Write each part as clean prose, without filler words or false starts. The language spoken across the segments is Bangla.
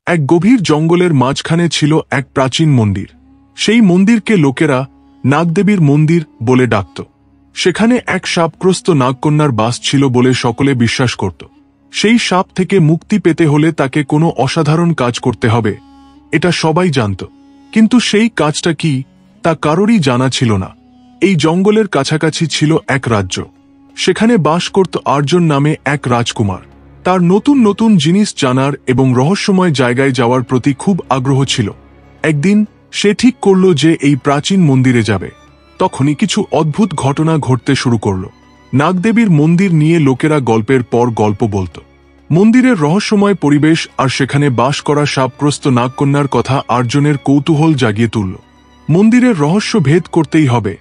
এক গভীর জঙ্গলের মাঝখানে ছিল এক প্রাচীন মন্দির। সেই মন্দিরকে লোকেরা নাগদেবীর মন্দির বলে ডাকত। সেখানে এক সাপগ্রস্ত নাগকন্যার বাস ছিল বলে সকলে বিশ্বাস করত। সেই সাপ থেকে মুক্তি পেতে হলে তাকে কোনো অসাধারণ কাজ করতে হবে, এটা সবাই জানত। কিন্তু সেই কাজটা কি তা কারোরই জানা ছিল না। এই জঙ্গলের কাছাকাছি ছিল এক রাজ্য। সেখানে বাস করত আর্জুন নামে এক রাজকুমার। তার নতুন নতুন জিনিস জানার এবং রহস্যময় জায়গায় যাওয়ার প্রতি খুব আগ্রহ ছিল। একদিন সে ঠিক করল যে এই প্রাচীন মন্দিরে যাবে। তখনই কিছু অদ্ভুত ঘটনা ঘটতে শুরু করল। নাগদেবীর মন্দির নিয়ে লোকেরা গল্পের পর গল্প বলত। মন্দিরের রহস্যময় পরিবেশ আর সেখানে বাস করা সাপগ্রস্ত নাগকন্যার কথা আর্জুনের কৌতূহল জাগিয়ে তুলল। মন্দিরের রহস্য ভেদ করতেই হবে,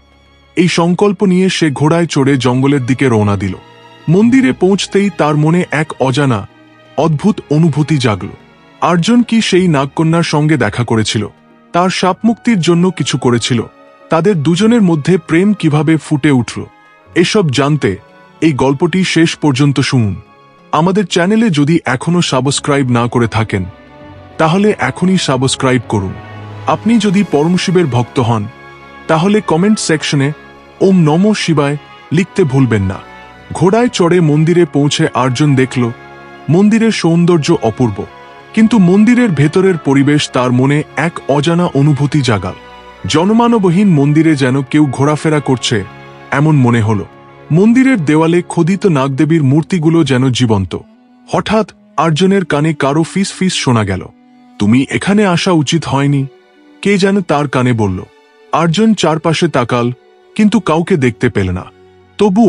এই সংকল্প নিয়ে সে ঘোড়ায় চড়ে জঙ্গলের দিকে রওনা দিল। মন্দিরে পৌঁছতেই তার মনে এক অজানা অদ্ভুত অনুভূতি জাগল। আর্জুন কি সেই নাগকন্যার সঙ্গে দেখা করেছিল? তার সাপমুক্তির জন্য কিছু করেছিল? তাদের দুজনের মধ্যে প্রেম কিভাবে ফুটে উঠল? এসব জানতে এই গল্পটি শেষ পর্যন্ত শুনুন। আমাদের চ্যানেলে যদি এখনও সাবস্ক্রাইব না করে থাকেন তাহলে এখনই সাবস্ক্রাইব করুন। আপনি যদি পরমশিবের ভক্ত হন তাহলে কমেন্ট সেকশনে ওম নমঃ শিবায় লিখতে ভুলবেন না। ঘোড়ায় চড়ে মন্দিরে পৌঁছে আর্জুন দেখল মন্দিরের সৌন্দর্য অপূর্ব, কিন্তু মন্দিরের ভেতরের পরিবেশ তার মনে এক অজানা অনুভূতি জাগাল। জনমানবহীন মন্দিরে যেন কেউ ঘোরাফেরা করছে এমন মনে হল। মন্দিরের দেওয়ালে খোদিত নাগদেবীর মূর্তিগুলো যেন জীবন্ত। হঠাৎ আর্জুনের কানে কারো ফিস ফিস শোনা গেল। তুমি এখানে আসা উচিত হয়নি, কে যেন তার কানে বলল। আর্জুন চারপাশে তাকাল, কিন্তু কাউকে দেখতে পেল না। তবু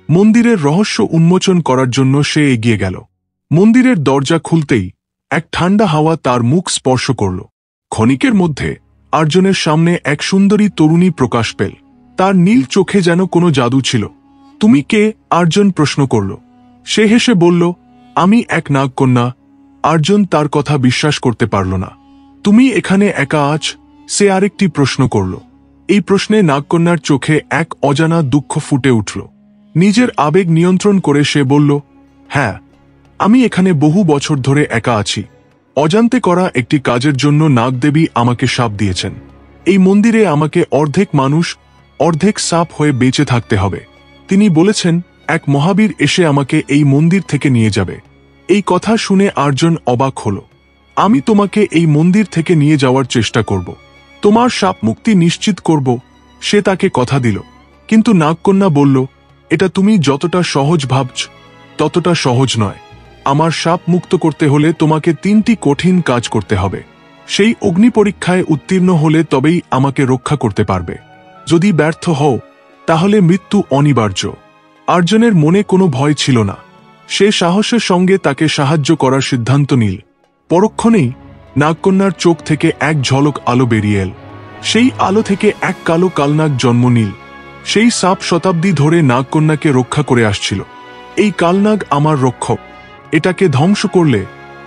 মন্দিরের রহস্য উন্মোচন করার জন্য সে এগিয়ে গেল। মন্দিরের দরজা খুলতেই এক ঠান্ডা হাওয়া তার মুখ স্পর্শ করল। ক্ষণিকের মধ্যে আর্জুনের সামনে এক সুন্দরী তরুণী প্রকাশ পেল। তার নীল চোখে যেন কোনো জাদু ছিল। তুমি কে? আর্জুন প্রশ্ন করল। সে হেসে বলল, আমি এক নাগকন্যা। আর্জুন তার কথা বিশ্বাস করতে পারল না। তুমি এখানে একা আছ? সে আরেকটি প্রশ্ন করল। এই প্রশ্নে নাগকন্যার চোখে এক অজানা দুঃখ ফুটে উঠল। নিজের আবেগ নিয়ন্ত্রণ করে সে বলল, হ্যাঁ, আমি এখানে বহু বছর ধরে একা আছি। অজান্তে করা একটি কাজের জন্য নাগদেবী আমাকে শাপ দিয়েছেন। এই মন্দিরে আমাকে অর্ধেক মানুষ অর্ধেক সাপ হয়ে বেঁচে থাকতে হবে। তিনি বলেছেন এক মহাবীর এসে আমাকে এই মন্দির থেকে নিয়ে যাবে। এই কথা শুনে আর্জুন অবাক হল। আমি তোমাকে এই মন্দির থেকে নিয়ে যাওয়ার চেষ্টা করব, তোমার সাপ মুক্তি নিশ্চিত করব। সে তাকে কথা দিল। কিন্তু নাগকন্যা বলল, এটা তুমি যতটা সহজ ভাবছ ততটা সহজ নয়। আমার সাপ মুক্ত করতে হলে তোমাকে 3টি কঠিন কাজ করতে হবে। সেই অগ্নি পরীক্ষায় উত্তীর্ণ হলে তবেই আমাকে রক্ষা করতে পারবে। যদি ব্যর্থ হও তাহলে মৃত্যু অনিবার্য। আর্জুনের মনে কোনো ভয় ছিল না। সে সাহসের সঙ্গে তাকে সাহায্য করার সিদ্ধান্ত নিল। পরক্ষণেই নাগকন্যার চোখ থেকে এক ঝলক আলো বেরিয়ে এল। সেই আলো থেকে এক কালো কালনাগ জন্ম নিল। সেই সাপ শতাব্দী ধরে নাগকন্যাকে রক্ষা করে আসছিল। এই কালনাগ আমার রক্ষক, এটাকে ধ্বংস করলে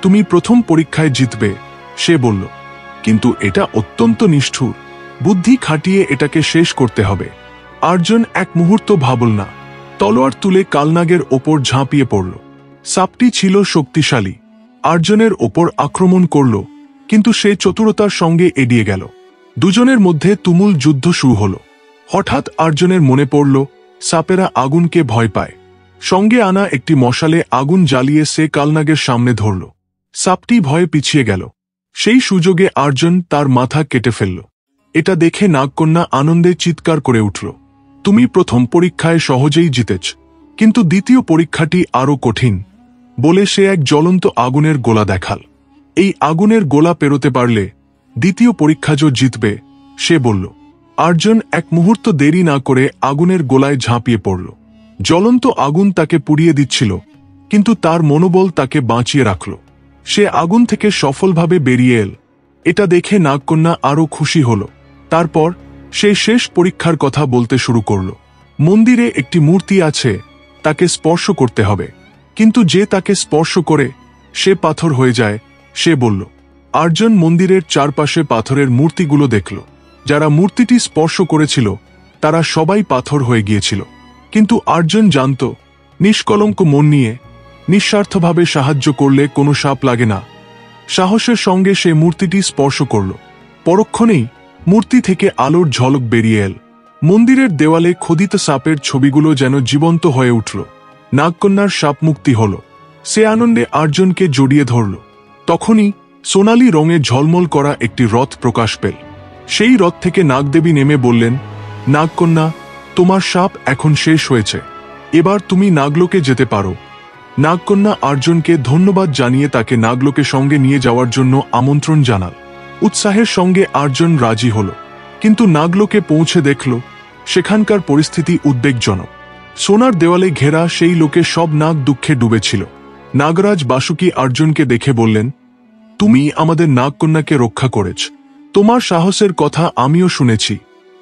তুমি প্রথম পরীক্ষায় জিতবে, সে বলল। কিন্তু এটা অত্যন্ত নিষ্ঠুর, বুদ্ধি খাটিয়ে এটাকে শেষ করতে হবে। আর্জুন এক মুহূর্ত ভাবল না। তলোয়ার তুলে কালনাগের ওপর ঝাঁপিয়ে পড়ল। সাপটি ছিল শক্তিশালী, আর্জুনের ওপর আক্রমণ করল, কিন্তু সে চতুরতার সঙ্গে এড়িয়ে গেল। দুজনের মধ্যে তুমুল যুদ্ধ শুরু হল। হঠাৎ আর্জুনের মনে পড়ল সাপেরা আগুনকে ভয় পায়। সঙ্গে আনা একটি মশালে আগুন জ্বালিয়ে সে কালনাগের সামনে ধরল। সাপটি ভয়ে পিছিয়ে গেল। সেই সুযোগে আর্জুন তার মাথা কেটে ফেলল। এটা দেখে নাগকন্যা আনন্দে চিৎকার করে উঠল, তুমি প্রথম পরীক্ষায় সহজেই জিতেছ, কিন্তু দ্বিতীয় পরীক্ষাটি আরও কঠিন বলে সে এক জ্বলন্ত আগুনের গোলা দেখাল। এই আগুনের গোলা পেরোতে পারলে দ্বিতীয় পরীক্ষাজও জিতবে, সে বলল। আর্জুন এক মুহূর্ত দেরি না করে আগুনের গোলায় ঝাঁপিয়ে পড়ল। জ্বলন্ত আগুন তাকে পুড়িয়ে দিচ্ছিল, কিন্তু তার মনোবল তাকে বাঁচিয়ে রাখল। সে আগুন থেকে সফলভাবে বেরিয়ে এল। এটা দেখে নাগকন্যা আরও খুশি হল। তারপর সে শেষ পরীক্ষার কথা বলতে শুরু করল। মন্দিরে একটি মূর্তি আছে, তাকে স্পর্শ করতে হবে, কিন্তু যে তাকে স্পর্শ করে সে পাথর হয়ে যায়, সে বলল। আর্জুন মন্দিরের চারপাশে পাথরের মূর্তিগুলো দেখল। যারা মূর্তিটি স্পর্শ করেছিল তারা সবাই পাথর হয়ে গিয়েছিল। কিন্তু আর্জুন জানত, নিষ্কলঙ্ক মন নিয়ে নিঃস্বার্থভাবে সাহায্য করলে কোনো সাপ লাগে না। সাহসের সঙ্গে সে মূর্তিটি স্পর্শ করল। পরক্ষণেই মূর্তি থেকে আলোর ঝলক বেরিয়ে এল। মন্দিরের দেওয়ালে খোদিত সাপের ছবিগুলো যেন জীবন্ত হয়ে উঠল। নাগকন্যার সাপ মুক্তি হল। সে আনন্দে আর্জুনকে জড়িয়ে ধরল। তখনই সোনালী রঙে ঝলমল করা একটি রথ প্রকাশ পেল। সেই রথ থেকে নাগদেবী নেমে বললেন, নাগকন্যা, তোমার সাপ এখন শেষ হয়েছে, এবার তুমি নাগলোকে যেতে পারো। নাগকন্যা আর্জুনকে ধন্যবাদ জানিয়ে তাকে নাগলোকে সঙ্গে নিয়ে যাওয়ার জন্য আমন্ত্রণ জানাল। উৎসাহের সঙ্গে আর্জুন রাজি হল, কিন্তু নাগলোকে পৌঁছে দেখল সেখানকার পরিস্থিতি উদ্বেগজনক। সোনার দেওয়ালে ঘেরা সেই লোকে সব নাগ দুঃখে ডুবেছিল। নাগরাজ বাসুকি আর্জুনকে দেখে বললেন, তুমি আমাদের নাগকন্যাকে রক্ষা করেছ, তোমার সাহসের কথা আমিও শুনেছি,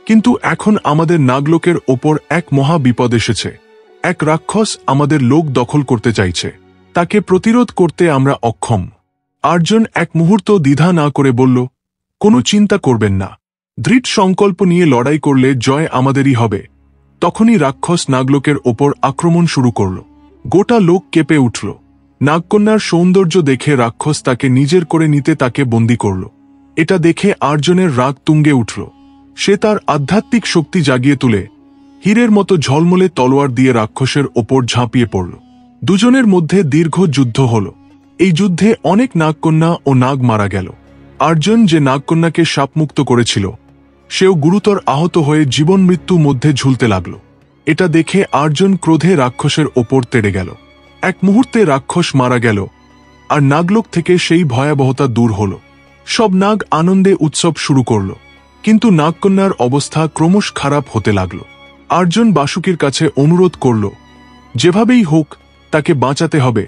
কিন্তু এখন আমাদের নাগলোকের ওপর এক মহা বিপদ এসেছে। এক রাক্ষস আমাদের লোক দখল করতে চাইছে, তাকে প্রতিরোধ করতে আমরা অক্ষম। আর্জুন এক মুহূর্ত দ্বিধা না করে বলল, কোনো চিন্তা করবেন না, দৃঢ় সংকল্প নিয়ে লড়াই করলে জয় আমাদেরই হবে। তখনই রাক্ষস নাগলোকের ওপর আক্রমণ শুরু করল। গোটা লোক কেঁপে উঠল। নাগকন্যার সৌন্দর্য দেখে রাক্ষস তাকে নিজের করে নিতে তাকে বন্দী করল। এটা দেখে আর্জুনের রাগ তুঙ্গে উঠল। সে তার আধ্যাত্মিক শক্তি জাগিয়ে তুলে হীরের মতো ঝলমলে তলোয়ার দিয়ে রাক্ষসের ওপর ঝাঁপিয়ে পড়ল। দুজনের মধ্যে দীর্ঘ যুদ্ধ হল। এই যুদ্ধে অনেক নাগকন্যা ও নাগ মারা গেল। আর্জুন যে নাগকন্যাকে শাপমুক্ত করেছিল, সেও গুরুতর আহত হয়ে জীবন মৃত্যু মধ্যে ঝুলতে লাগল। এটা দেখে আর্জুন ক্রোধে রাক্ষসের ওপর তেড়ে গেল। এক মুহূর্তে রাক্ষস মারা গেল, আর নাগলোক থেকে সেই ভয়াবহতা দূর হল। সব নাগ আনন্দে উৎসব শুরু করল, কিন্তু নাগকন্যার অবস্থা ক্রমশ খারাপ হতে লাগল। আর্জুন বাসুকির কাছে অনুরোধ করল, যেভাবেই হোক তাকে বাঁচাতে হবে।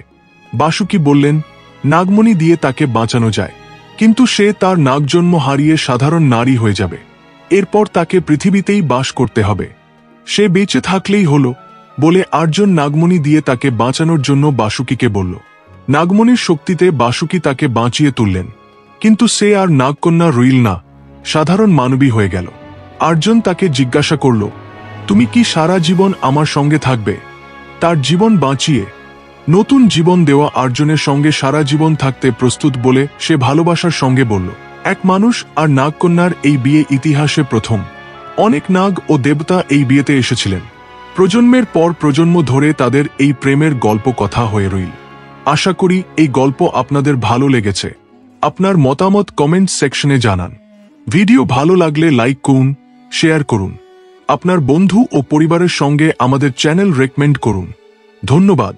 বাসুকি বললেন, নাগমণি দিয়ে তাকে বাঁচানো যায়, কিন্তু সে তার নাগজন্ম হারিয়ে সাধারণ নারী হয়ে যাবে। এরপর তাকে পৃথিবীতেই বাস করতে হবে, সে বেঁচে থাকলেই হল বলে আর্জুন নাগমণি দিয়ে তাকে বাঁচানোর জন্য বাসুকিকে বলল। নাগমণির শক্তিতে বাসুকি তাকে বাঁচিয়ে তুললেন, কিন্তু সে আর নাগকন্যা রইল না, সাধারণ মানবী হয়ে গেল। আর্জুন তাকে জিজ্ঞাসা করল, তুমি কি সারা জীবন আমার সঙ্গে থাকবে? তার জীবন বাঁচিয়ে নতুন জীবন দেওয়া আর্জুনের সঙ্গে সারা জীবন থাকতে প্রস্তুত বলে সে ভালোবাসার সঙ্গে বলল। এক মানুষ আর নাগকন্যার এই বিয়ে ইতিহাসে প্রথম। অনেক নাগ ও দেবতা এই বিয়েতে এসেছিলেন। প্রজন্মের পর প্রজন্ম ধরে তাদের এই প্রেমের গল্প কথা হয়ে রইল। আশা করি এই গল্প আপনাদের ভালো লেগেছে। আপনার মতামত কমেন্ট সেকশনে জানান। ভিডিও ভালো লাগলে লাইক করুন, শেয়ার করুন। আপনার বন্ধু ও পরিবারের সঙ্গে আমাদের চ্যানেল রেকমেন্ড করুন। ধন্যবাদ।